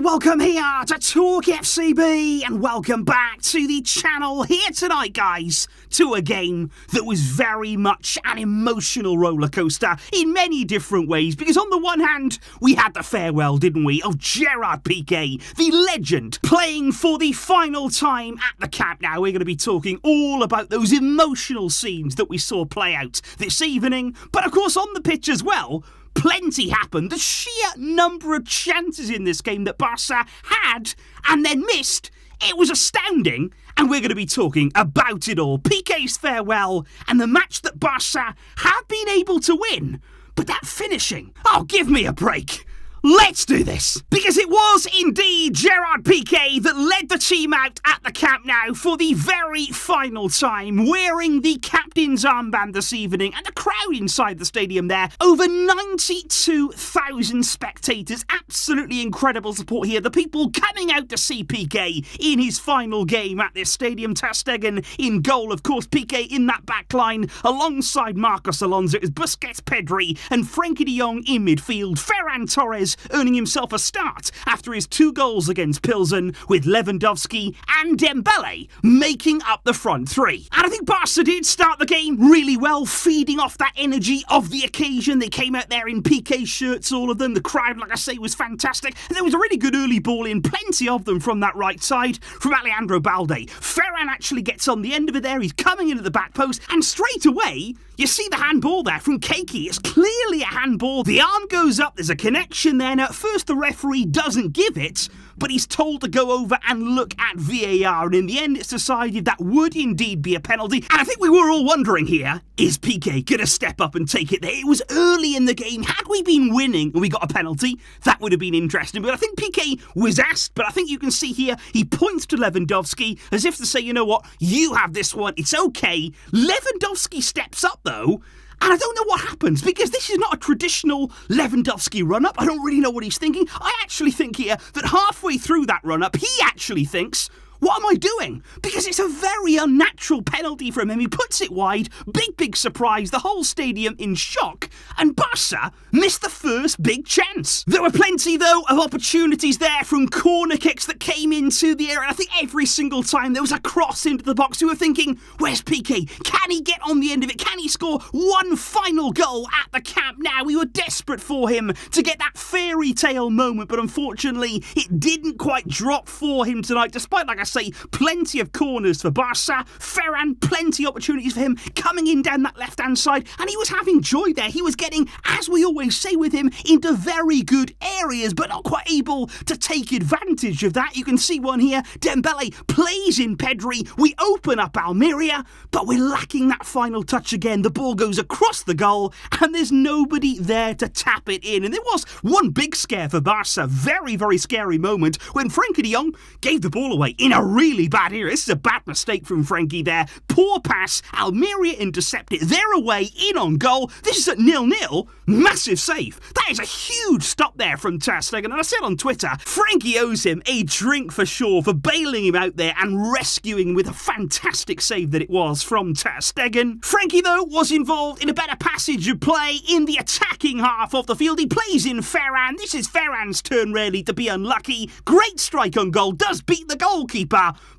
and welcome here to TalkFCB, and welcome back to the channel here tonight, guys, to a game that was very much an emotional rollercoaster in many different ways, because on the one hand, we had the farewell, didn't we, of Gerard Piqué, the legend, playing for the final time at the Camp Nou. We're going to be talking all about those emotional scenes that we saw play out this evening, but of course on the pitch as well. Plenty happened. The sheer number of chances in this game that Barça had and then missed, it was astounding. And we're going to be talking about it all. Piqué's farewell and the match that Barça have been able to win. But that finishing, oh, give me a break. Let's do this, because it was indeed Gerard Piqué that led the team out at the Camp Nou for the very final time, wearing the captain's armband this evening, and the crowd inside the stadium there, over 92,000 spectators, absolutely incredible support here, the people coming out to see Piqué in his final game at this stadium. Ter Stegen in goal, of course, Piqué in that back line, alongside Marcos Alonso, it was Busquets, Pedri, and Frenkie de Jong in midfield, Ferran Torres earning himself a start after his 2 goals against Pilsen, with Lewandowski and Dembélé making up the front 3. And I think Barca did start the game really well, feeding off that energy of the occasion. They came out there in Piqué shirts, all of them. The crowd, like I say, was fantastic. And there was a really good early ball in, plenty of them from that right side, from Alejandro Balde. Ferran actually gets on the end of it there. He's coming into the back post, and straight away, you see the handball there from Pique. It's clearly a handball. The arm goes up. There's a connection there. Now, at first, the referee doesn't give it, but he's told to go over and look at VAR. And in the end, it's decided that would indeed be a penalty. And I think we were all wondering here, is Piqué going to step up and take it there? It was early in the game. Had we been winning and we got a penalty, that would have been interesting. But I think Piqué was asked, but I think you can see here, he points to Lewandowski as if to say, you know what, you have this one, it's okay. Lewandowski steps up though, and I don't know what happens, because this is not a traditional Lewandowski run-up. I don't really know what he's thinking. I actually think here that halfway through that run-up, he actually thinks, what am I doing? Because it's a very unnatural penalty from him. He puts it wide. Big surprise. The whole stadium in shock. And Barca missed the first big chance. There were plenty, though, of opportunities there from corner kicks that came into the area. And I think every single time there was a cross into the box, we were thinking, where's Piqué? Can he get on the end of it? Can he score one final goal at the Camp Nou? We were desperate for him to get that fairy tale moment, but unfortunately, it didn't quite drop for him tonight, despite, like I say, plenty of corners for Barca. Ferran, plenty of opportunities for him coming in down that left-hand side, and he was having joy there. He was getting, as we always say with him, into very good areas, but not quite able to take advantage of that. You can see one here. Dembélé plays in Pedri. We open up Almeria, but we're lacking that final touch again. The ball goes across the goal, and there's nobody there to tap it in. And there was one big scare for Barca. Very scary moment when Frenkie de Jong gave the ball away in a really bad area. This is a bad mistake from Frenkie there. Poor pass. Almeria intercept it. They're away, in on goal. This is at 0-0. Massive save. That is a huge stop there from Ter Stegen. And I said on Twitter, Frenkie owes him a drink for sure for bailing him out there and rescuing with a fantastic save that it was from Ter Stegen. Frenkie, though, was involved in a better passage of play in the attacking half of the field. He plays in Ferran. This is Ferran's turn, really, to be unlucky. Great strike on goal. Does beat the goalkeeper.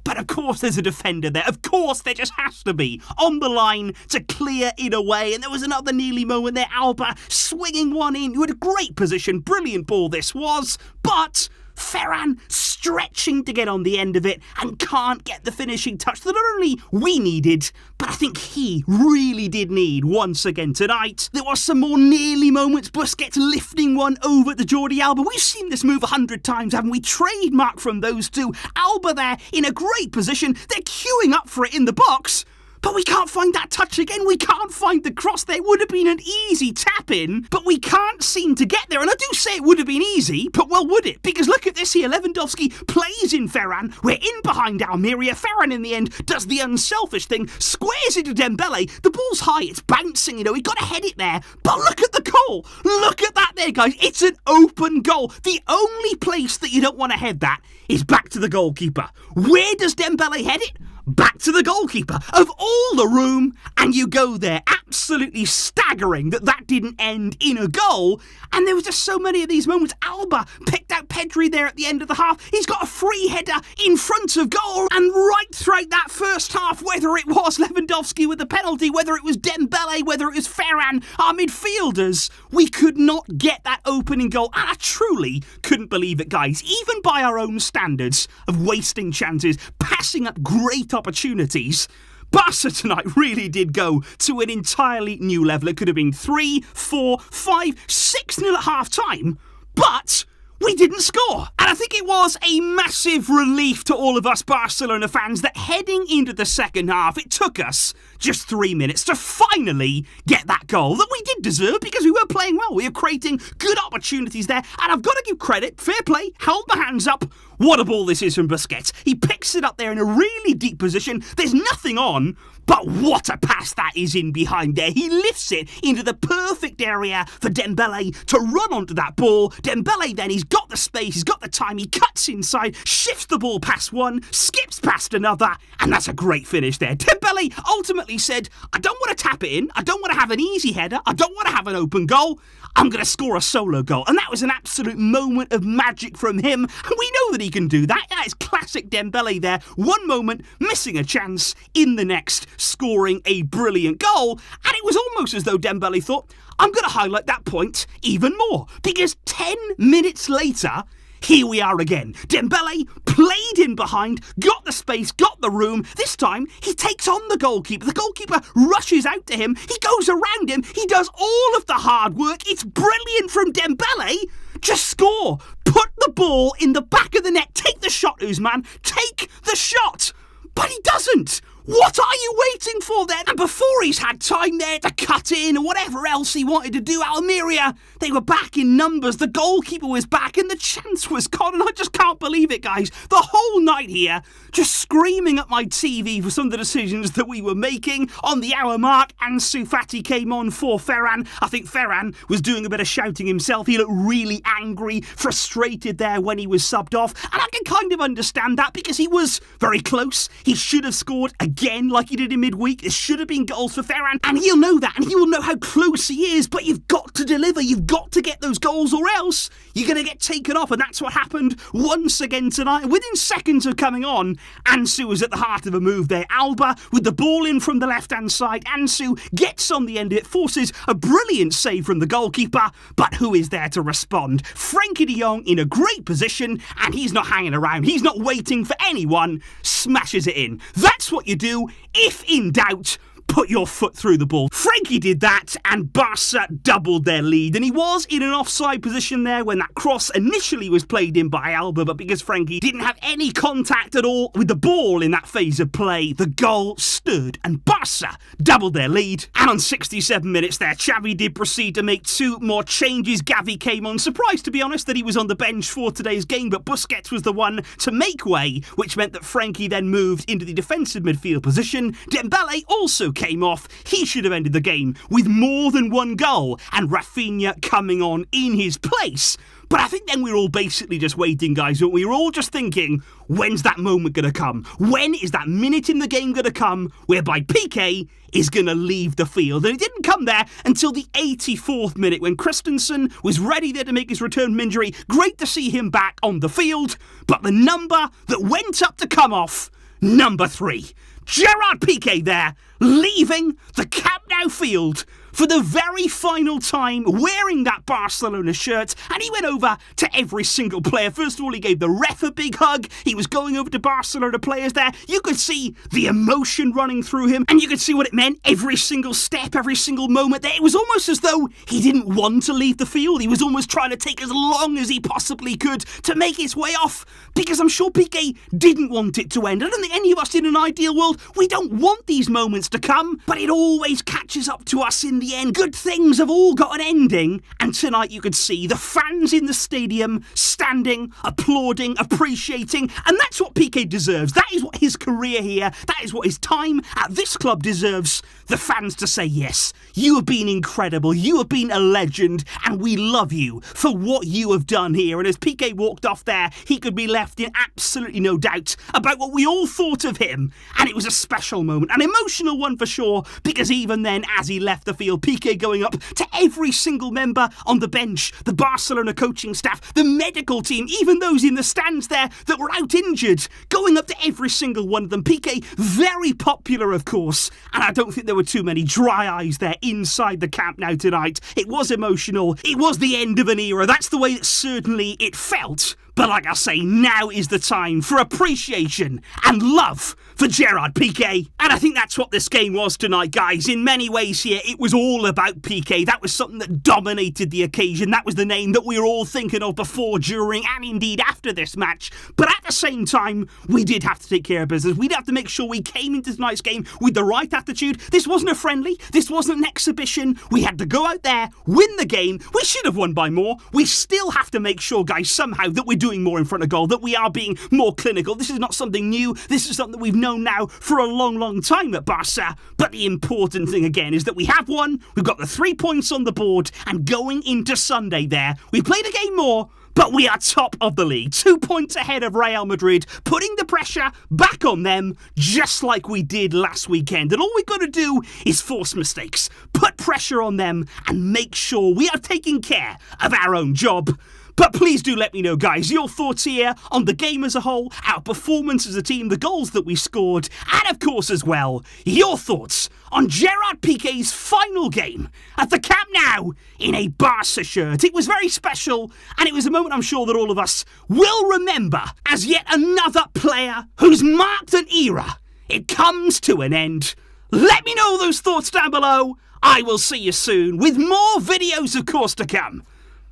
But of course there's a defender there. Of course there just has to be on the line to clear it away. And there was another nearly moment there. Alba swinging one in. You had a great position. Brilliant ball this was. But Ferran stretching to get on the end of it and can't get the finishing touch that not only we needed, but I think he really did need once again tonight. There was some more nearly moments. Busquets lifting one over to Jordi Alba. We've seen this move 100 times, haven't we? Trademark from those two. Alba there in a great position. They're queuing up for it in the box. But we can't find that touch again. We can't find the cross there. It would have been an easy tap-in, but we can't seem to get there. And I do say it would have been easy, but well, would it? Because look at this here. Lewandowski plays in Ferran. We're in behind Almeria. Ferran, in the end, does the unselfish thing, squares it to Dembélé. The ball's high. It's bouncing, you know. He got to head it there. But look at the goal. Look at that there, guys. It's an open goal. The only place that you don't want to head that is back to the goalkeeper. Where does Dembélé head it? back to the goalkeeper of all the room, and you go there. Absolutely staggering that didn't end in a goal. And there was just so many of these moments. Alba picked out Pedri there at the end of the half. He's got a free header in front of goal, and right throughout that first half, whether it was Lewandowski with the penalty, whether it was Dembélé, whether it was Ferran, our midfielders, we could not get that opening goal. And I truly couldn't believe it, guys. Even by our own standards of wasting chances, passing up great opportunities, Barca tonight really did go to an entirely new level. It could have been 3, 4, 5, 6-0 at half-time, but we didn't score. And I think it was a massive relief to all of us Barcelona fans that heading into the second half, it took us just 3 minutes to finally get that goal that we did deserve because we were playing well. We were creating good opportunities there. And I've got to give credit, fair play, held my hands up. What a ball this is from Busquets. He picks it up there in a really deep position. There's nothing on, but what a pass that is in behind there. He lifts it into the perfect area for Dembélé to run onto that ball. Dembélé then, he's got the space, he's got the time, he cuts inside, shifts the ball past one, skips past another, and that's a great finish there. Dembélé ultimately said, I don't want to tap it in, I don't want to have an easy header, I don't want to have an open goal, I'm going to score a solo goal. And that was an absolute moment of magic from him. And we know that he can do that. That is classic Dembélé there. One moment, missing a chance, in the next, scoring a brilliant goal. And it was almost as though Dembélé thought, I'm going to highlight that point even more. Because 10 minutes later, here we are again. Dembélé played in behind, got the space, got the room. This time, he takes on the goalkeeper. The goalkeeper rushes out to him. He goes around him. He does all of the hard work. It's brilliant from Dembélé. Just score. Put the ball in the back of the net. Take the shot, Ousmane. Take the shot. But he doesn't. What are you waiting for then? And before he's had time there to cut in or whatever else he wanted to do, Almeria, they were back in numbers. The goalkeeper was back and the chance was gone. And I just can't believe it, guys. The whole night here, just screaming at my TV for some of the decisions that we were making. On the hour mark, Ansu Fati came on for Ferran. I think Ferran was doing a bit of shouting himself. He looked really angry, frustrated there when he was subbed off. And I can kind of understand that because he was very close. He should have scored again like he did in midweek. It should have been goals for Ferran, and he'll know that, and he will know how close he is, but you've got to deliver. You've got to get those goals or else you're going to get taken off, and that's what happened once again tonight. Within seconds of coming on, Ansu was at the heart of a move there. Alba with the ball in from the left-hand side. Ansu gets on the end of it, forces a brilliant save from the goalkeeper, but who is there to respond? Frenkie de Jong in a great position, and he's not hanging around. He's not waiting for anyone. Smashes it in. That's what you do. If in doubt, put your foot through the ball. Frenkie did that and Barca doubled their lead, and he was in an offside position there when that cross initially was played in by Alba, but because Frenkie didn't have any contact at all with the ball in that phase of play, the goal stood and Barca doubled their lead. And on 67 minutes there, Xavi did proceed to make 2 more changes. Gavi came on, surprised to be honest that he was on the bench for today's game, but Busquets was the one to make way, which meant that Frenkie then moved into the defensive midfield position. Dembélé also came off. He should have ended the game with more than 1 goal, and Rafinha coming on in his place. But I think then we were all basically just waiting, guys. We were all just thinking, when's that moment going to come? When is that minute in the game going to come whereby Pique is going to leave the field? And it didn't come there until the 84th minute when Christensen was ready there to make his return from injury. Great to see him back on the field. But the number that went up to come off, number 3. Gerard Piqué there, leaving the Camp Nou field for the very final time, wearing that Barcelona shirt, and he went over to every single player. First of all, he gave the ref a big hug. He was going over to Barcelona players there. You could see the emotion running through him, and you could see what it meant every single step, every single moment there. It was almost as though he didn't want to leave the field. He was almost trying to take as long as he possibly could to make his way off, because I'm sure Piqué didn't want it to end. I don't think any of us in an ideal world, we don't want these moments to come, but it always catches up to us in the end. Good things have all got an ending. And tonight you could see the fans in the stadium standing, applauding, appreciating. And that's what Piqué deserves. That is what his career here, that is what his time at this club deserves. The fans to say, yes, you have been incredible. You have been a legend. And we love you for what you have done here. And as Piqué walked off there, he could be left in absolutely no doubt about what we all thought of him. And it was a special moment, an emotional one for sure, because even then, as he left the field, Piqué going up to every single member on the bench, the Barcelona coaching staff, the medical team, even those in the stands there that were out injured, going up to every single one of them. Piqué, very popular, of course, and I don't think there were too many dry eyes there inside the Camp Nou tonight. It was emotional. It was the end of an era. That's the way that certainly it felt. But like I say, now is the time for appreciation and love for Gerard Piqué. And I think that's what this game was tonight, guys. In many ways here, it was all about Piqué. That was something that dominated the occasion. That was the name that we were all thinking of before, during, and indeed after this match. But at the same time, we did have to take care of business. We'd have to make sure we came into tonight's game with the right attitude. This wasn't a friendly. This wasn't an exhibition. We had to go out there, win the game. We should have won by more. We still have to make sure, guys, somehow that we're doing more in front of goal, that we are being more clinical. This is not something new. This is something that we've known now for a long, long time at Barca. But the important thing again is that we have won. We've got the 3 points on the board, and going into Sunday there, we played a game more, but we are top of the league, 2 points ahead of Real Madrid, putting the pressure back on them, just like we did last weekend. And all we've got to do is force mistakes, put pressure on them, and make sure we are taking care of our own job. But please do let me know, guys, your thoughts here on the game as a whole, our performance as a team, the goals that we scored, and of course as well, your thoughts on Gerard Piqué's final game at the Camp Nou in a Barca shirt. It was very special, and it was a moment I'm sure that all of us will remember as yet another player who's marked an era. It comes to an end. Let me know those thoughts down below. I will see you soon with more videos, of course, to come.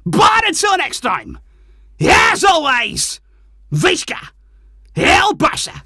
But until next time, as always, Visca El Barça.